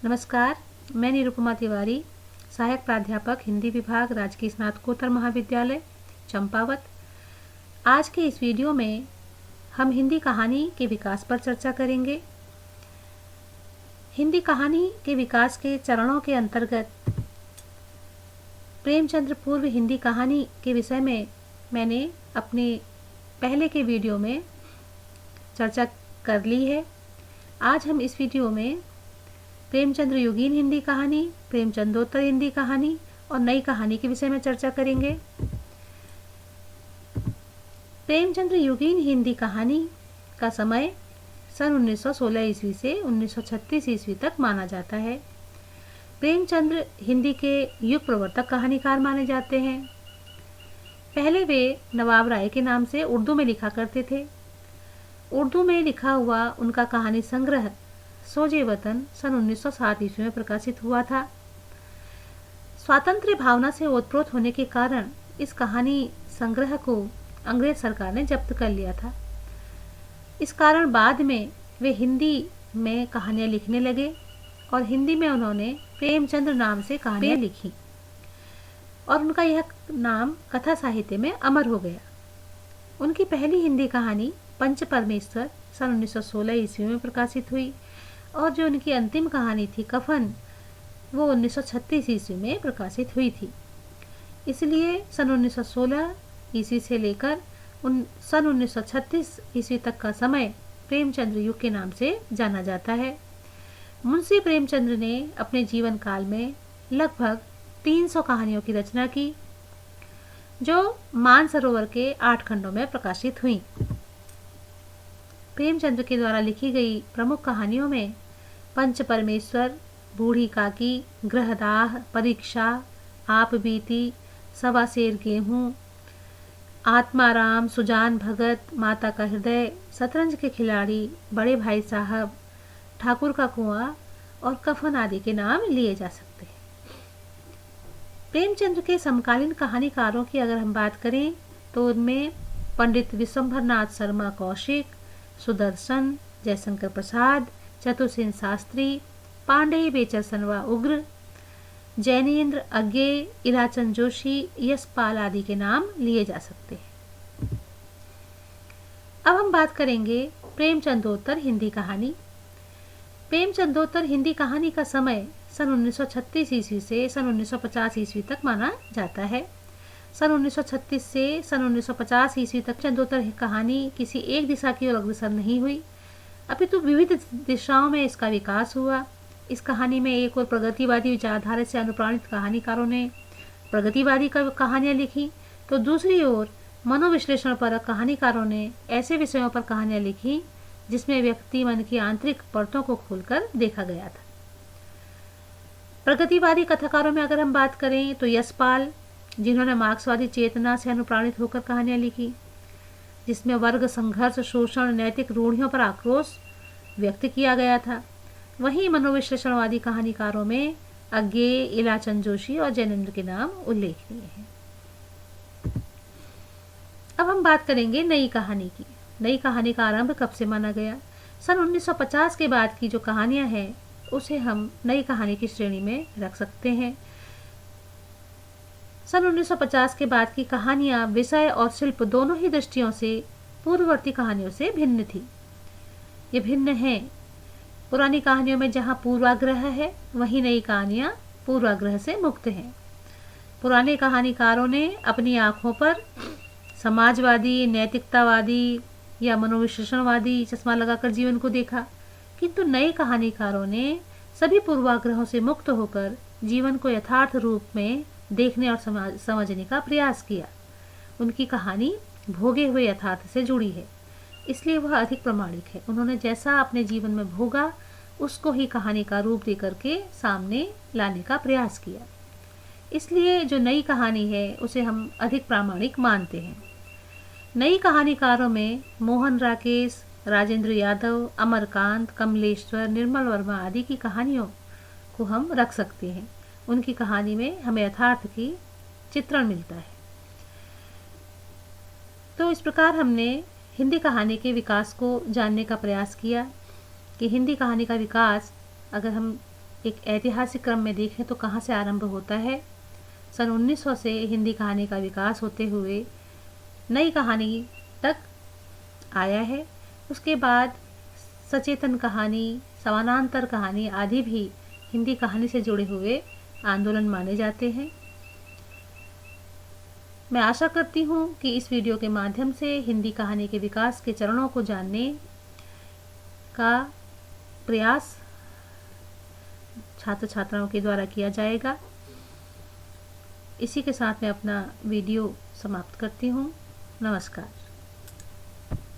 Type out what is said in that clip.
नमस्कार, मैं निरुपमा तिवारी, सहायक प्राध्यापक हिंदी विभाग, राजकीय स्नातकोत्तर महाविद्यालय, चंपावत। आज के इस वीडियो में हम हिंदी कहानी के विकास पर चर्चा करेंगे। हिंदी कहानी के विकास के चरणों के अंतर्गत प्रेमचंद्र पूर्व हिंदी कहानी के विषय में मैंने अपने पहले के वीडियो में चर्चा कर ली है। आज हम इस वीडियो में प्रेमचंद्र युगीन हिंदी कहानी, प्रेमचंदोत्तर हिंदी कहानी और नई कहानी के विषय में चर्चा करेंगे। प्रेमचंद्र युगीन हिंदी कहानी का समय सन 1916 ईस्वी से 1936 ईस्वी तक माना जाता है। प्रेमचंद्र हिंदी के युग प्रवर्तक कहानीकार माने जाते हैं। पहले वे नवाब राय के नाम से उर्दू में लिखा करते थे। उर्दू में लिखा हुआ उनका कहानी संग्रह सोजे वतन सन 1907 ईस्वी में प्रकाशित हुआ था। स्वातंत्र्य भावना से ओतप्रोत होने के कारण इस कहानी संग्रह को अंग्रेज सरकार ने जब्त कर लिया था। इस कारण बाद में वे हिंदी में कहानियाँ लिखने लगे और हिंदी में उन्होंने प्रेमचंद्र नाम से कहानियाँ लिखी और उनका यह नाम कथा साहित्य में अमर हो गया। उनकी पहली हिंदी कहानी पंच परमेश्वर सन 1916 ईस्वी में प्रकाशित हुई और जो उनकी अंतिम कहानी थी कफन, वो 1936 ईस्वी में प्रकाशित हुई थी। इसलिए सन 1916 ईस्वी से लेकर सन 1936 ईस्वी तक का समय प्रेमचंद्र युग के नाम से जाना जाता है। मुंशी प्रेमचंद्र ने अपने जीवन काल में लगभग 300 कहानियों की रचना की, जो मानसरोवर के 8 खंडों में प्रकाशित हुई। प्रेमचंद्र के द्वारा लिखी गई प्रमुख कहानियों में पंच परमेश्वर, बूढ़ी काकी, गृहदाह, परीक्षा, आप बीती, सवा सेर गेहूँ, आत्माराम, सुजान भगत, माता का हृदय, शतरंज के खिलाड़ी, बड़े भाई साहब, ठाकुर का कुआं और कफन आदि के नाम लिए जा सकते हैं। प्रेमचंद्र के समकालीन कहानीकारों की अगर हम बात करें तो उनमें पंडित विश्वंभर नाथ शर्मा कौशिक, सुदर्शन, जयशंकर प्रसाद, चतुर्सेन शास्त्री, पांडेय बेचरसनवा उग्र, जैनेन्द्र अज्ञे, इलाचंद जोशी, यशपाल आदि के नाम लिए जा सकते हैं। अब हम बात करेंगे प्रेमचंदोत्तर हिंदी कहानी। प्रेमचंदोत्तर हिंदी कहानी का समय सन 1936 ईस्वी से सन 1950 ईस्वी तक माना जाता है। सन 1936 से सन 1950 ईस्वी तक चंदोत्तर कहानी किसी एक दिशा की ओर अग्रसर नहीं हुई, अपितु विविध दिशाओं में इसका विकास हुआ। इस कहानी में एक और प्रगतिवादी विचारधारा से अनुप्राणित कहानीकारों ने प्रगतिवादी कहानियाँ लिखी, तो दूसरी ओर मनोविश्लेषण पर कहानीकारों ने ऐसे विषयों पर कहानियाँ लिखी जिसमें व्यक्ति मन की आंतरिक परतों को खोलकर देखा गया था। प्रगतिवादी कथाकारों में अगर हम बात करें तो यशपाल, जिन्होंने मार्क्सवादी चेतना से अनुप्राणित होकर कहानियाँ लिखी, जिसमें वर्ग संघर्ष, शोषण, नैतिक रूढ़ियों पर आक्रोश व्यक्त किया गया था। वहीं मनोविश्लेषणवादी कहानीकारों में अज्ञे, इलाचंद जोशी और जैनेन्द्र के नाम उल्लेखनीय हैं। अब हम बात करेंगे नई कहानी की। नई कहानी का आरंभ कब से माना गया? सन 1950 के बाद की जो कहानियाँ हैं उसे हम नई कहानी की श्रेणी में रख सकते हैं। सन 1950 के बाद की कहानियाँ विषय और शिल्प दोनों ही दृष्टियों से पूर्ववर्ती कहानियों से भिन्न थी। ये भिन्न हैं। पुरानी कहानियों में जहाँ पूर्वाग्रह है, वहीं नई कहानियाँ पूर्वाग्रह से मुक्त हैं। पुराने कहानीकारों ने अपनी आँखों पर समाजवादी, नैतिकतावादी या मनोविश्लेषणवादी चश्मा लगाकर जीवन को देखा, किंतु नए कहानीकारों ने सभी पूर्वाग्रहों से मुक्त होकर जीवन को यथार्थ रूप में देखने और समझने का प्रयास किया। उनकी कहानी भोगे हुए यथार्थ से जुड़ी है, इसलिए वह अधिक प्रामाणिक है। उन्होंने जैसा अपने जीवन में भोगा उसको ही कहानी का रूप दे करके सामने लाने का प्रयास किया। इसलिए जो नई कहानी है उसे हम अधिक प्रामाणिक मानते हैं। नई कहानीकारों में मोहन राकेश, राजेंद्र यादव, अमरकांत, कमलेश्वर, निर्मल वर्मा आदि की कहानियों को हम रख सकते हैं। उनकी कहानी में हमें यथार्थ की चित्रण मिलता है। तो इस प्रकार हमने हिंदी कहानी के विकास को जानने का प्रयास किया कि हिंदी कहानी का विकास अगर हम एक ऐतिहासिक क्रम में देखें तो कहाँ से आरंभ होता है। सन 1900 से हिंदी कहानी का विकास होते हुए नई कहानी तक आया है। उसके बाद सचेतन कहानी, समानांतर कहानी आदि भी हिंदी कहानी से जुड़े हुए आंदोलन माने जाते हैं। मैं आशा करती हूँ कि इस वीडियो के माध्यम से हिंदी कहानी के विकास के चरणों को जानने का प्रयास छात्र छात्राओं के द्वारा किया जाएगा। इसी के साथ मैं अपना वीडियो समाप्त करती हूँ। नमस्कार।